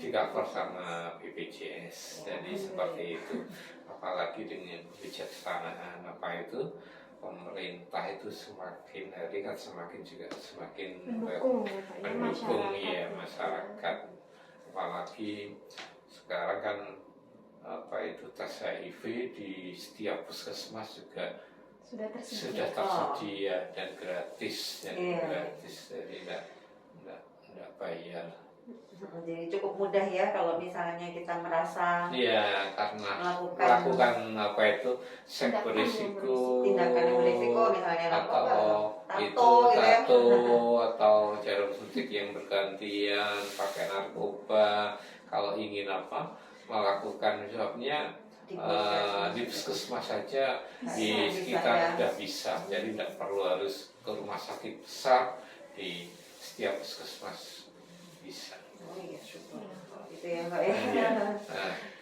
cover sama BPJS. Jadi seperti itu. Apalagi dengan kebijaksanaan pemerintah itu semakin hari kan semakin mendukung masyarakat. Apalagi sekarang kan tes HIV di setiap puskesmas juga sudah tersedia dan gratis. Jadi tidak bayar. Jadi cukup mudah ya kalau misalnya kita merasa karena melakukan cek berisiko, tindakan yang berisiko misalnya tato atau jarum suntik yang bergantian, pakai narkoba. Kalau ingin melakukan swabnya di puskesmas saja di sekitar sudah bisa. Jadi tidak perlu harus ke rumah sakit besar, di setiap puskesmas bisa. Oh iya, syukur. Itu ya Pak ya.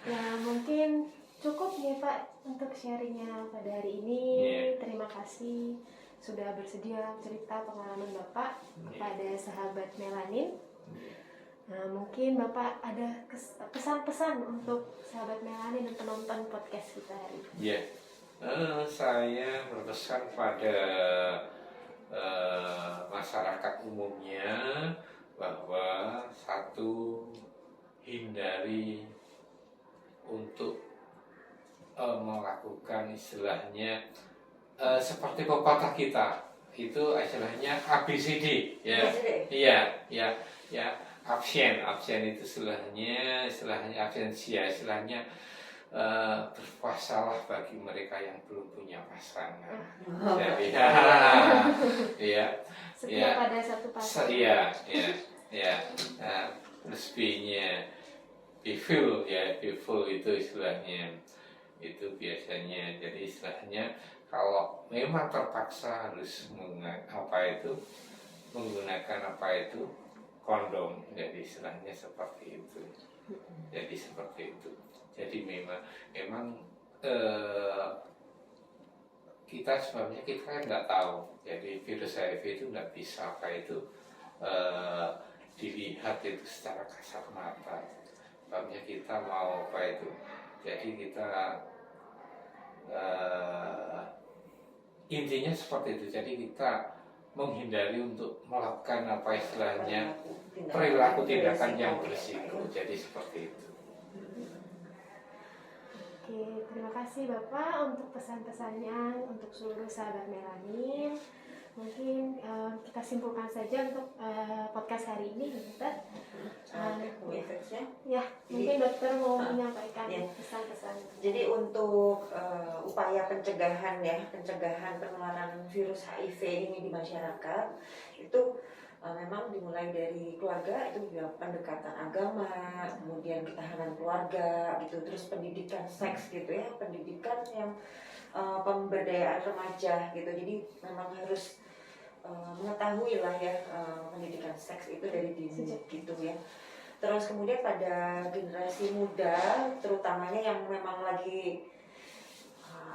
Ya mungkin cukup ya Pak untuk sharingnya pada hari ini. Terima kasih. sudah bersedia cerita pengalaman Bapak kepada sahabat Melanin. Nah, mungkin Bapak ada pesan-pesan untuk sahabat Melanin dan penonton podcast kita hari ini. Ya, saya berpesan pada masyarakat umumnya bahwa satu, hindari untuk melakukan istilahnya seperti pepatah kita itu istilahnya ABCD ya. Iya, ya absen itu istilahnya absensia, istilahnya berpuasalah bagi mereka yang belum punya pasangan. Jadi ya Setia pada satu pasangan. Iya. Terus B-nya beautiful itu istilahnya, itu biasanya. Jadi istilahnya kalau memang terpaksa harus menggunakan kondom, jadi istilahnya seperti itu. Jadi memang kita sebabnya kita kan nggak tahu. Jadi virus HIV itu nggak bisa dilihat itu secara kasat mata. Sebabnya kita mau jadi kita intinya seperti itu. Jadi kita menghindari untuk melakukan istilahnya perilaku tindakan yang berisiko. Jadi seperti itu. Oke, terima kasih Bapak untuk pesan-pesannya untuk seluruh sahabat Melanin. Mungkin kita simpulkan saja untuk podcast hari ini, Dokter. Ya, mungkin Dokter mau menyampaikan pesan-pesan. Jadi untuk upaya pencegahan penularan virus HIV ini di masyarakat itu memang dimulai dari keluarga, itu juga pendekatan agama, kemudian ketahanan keluarga gitu, terus pendidikan seks gitu ya, pendidikan yang pemberdayaan remaja gitu. Jadi memang harus mengetahui lah ya pendidikan seks itu dari dini gitu ya. Terus kemudian pada generasi muda terutamanya yang memang lagi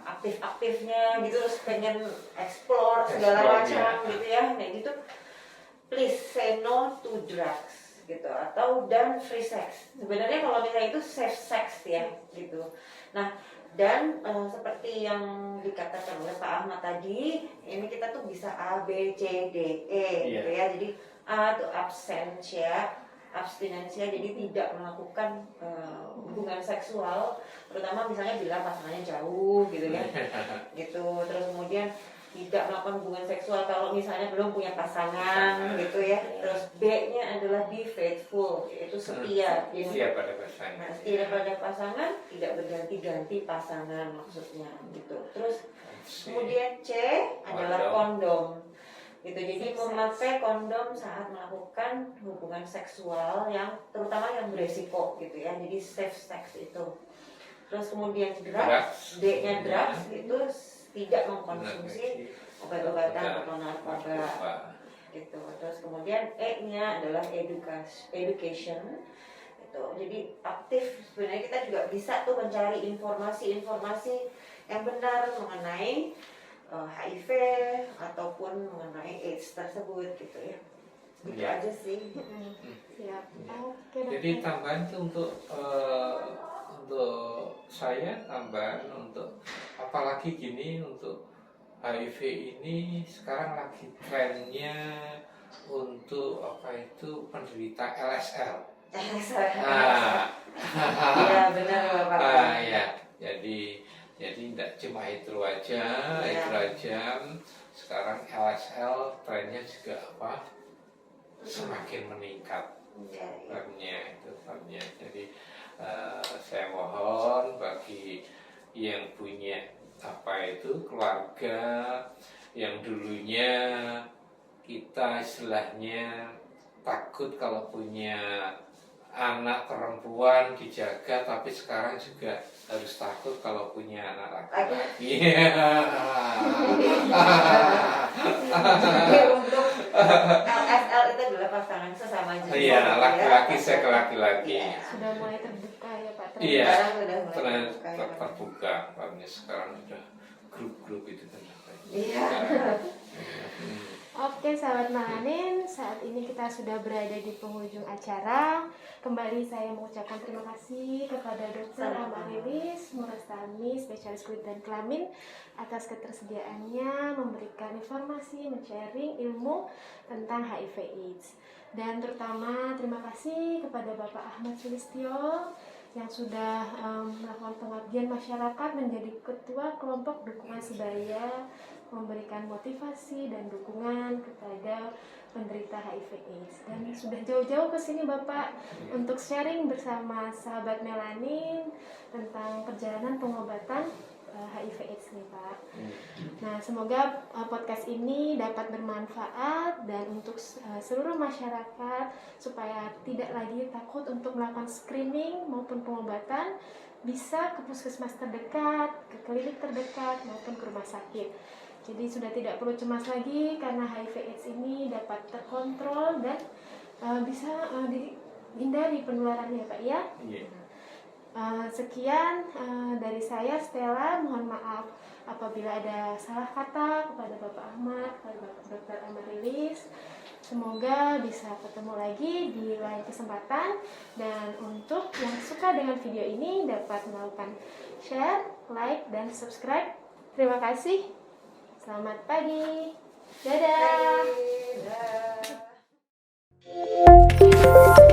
aktif-aktifnya gitu, terus pengen explore segala macam gitu ya, gitu. Please say no to drugs gitu, atau dan free sex. Sebenarnya kalau misalnya itu safe sex ya gitu. Nah, dan seperti yang dikatakan oleh Pak Ahmad tadi, ini kita tuh bisa A, B, C, D, E gitu ya. Jadi A itu abstinensia, jadi tidak melakukan hubungan seksual, terutama misalnya bila pasangannya jauh gitu ya. Gitu. Terus kemudian tidak melakukan hubungan seksual kalau misalnya belum punya pasangan gitu ya. Terus B-nya adalah be faithful, yaitu setia. Setia pada pasangan. Nah, setia pada pasangan, tidak berganti-ganti pasangan maksudnya gitu. Terus kemudian C adalah kondom. Gitu. Jadi memakai kondom saat melakukan hubungan seksual yang terutama yang beresiko gitu ya. Jadi safe sex itu. Terus kemudian drugs, D-nya drugs itu tidak mengkonsumsi obat-obatan atau narkoba gitu. Terus kemudian E-nya adalah education gitu. Jadi aktif, sebenarnya kita juga bisa tuh mencari informasi-informasi yang benar mengenai HIV ataupun mengenai AIDS tersebut gitu ya. Itu aja sih. Siap. Oke, jadi tambahan itu untuk saya tambahan untuk apalagi gini, untuk HIV ini sekarang lagi trennya untuk penderita LSL. Iya benar Bapak. Ya, jadi tidak cuma itu aja. Sekarang LSL trennya juga semakin meningkat. Farmnya. Jadi saya mohon bagi yang punya keluarga yang dulunya kita istilahnya takut kalau punya anak perempuan dijaga, tapi sekarang juga harus takut kalau punya anak laki-laki. Jadi untuk LSL itu adalah pasangan sesama jenis. Iya, laki-laki saya ke laki-laki. Sudah mulai terbuka ya Pak. Iya, sudah mulai terbuka. Sekarang sudah grup-grup itu kan. Iya. Oke, sahabat Melanin, saat ini kita sudah berada di penghujung acara. Kembali saya mengucapkan terima kasih kepada Dr. Amarilis Murastami, spesialis kulit dan kelamin, atas ketersediaannya memberikan informasi, men-sharing ilmu tentang HIV/AIDS. Dan terutama terima kasih kepada Bapak Ahmad Sulistyo yang sudah melakukan pengabdian masyarakat menjadi ketua kelompok dukungan sebaya, memberikan motivasi dan dukungan kepada penderita HIV/AIDS. Dan sudah jauh-jauh ke sini Bapak untuk sharing bersama sahabat Melanin tentang perjalanan pengobatan HIV/AIDS nih Pak. Nah, semoga podcast ini dapat bermanfaat dan untuk seluruh masyarakat supaya tidak lagi takut untuk melakukan screening maupun pengobatan, bisa ke puskesmas terdekat, ke klinik terdekat maupun ke rumah sakit. Jadi sudah tidak perlu cemas lagi karena HIV/AIDS ini dapat terkontrol dan bisa dihindari penularannya Pak ya. Sekian dari saya Stella, mohon maaf apabila ada salah kata kepada Bapak Ahmad, kepada Bapak Dr. Amarilis. Semoga bisa ketemu lagi di lain kesempatan, dan untuk yang suka dengan video ini dapat melakukan share, like, dan subscribe. Terima kasih. Selamat pagi. Dadah. Dadah.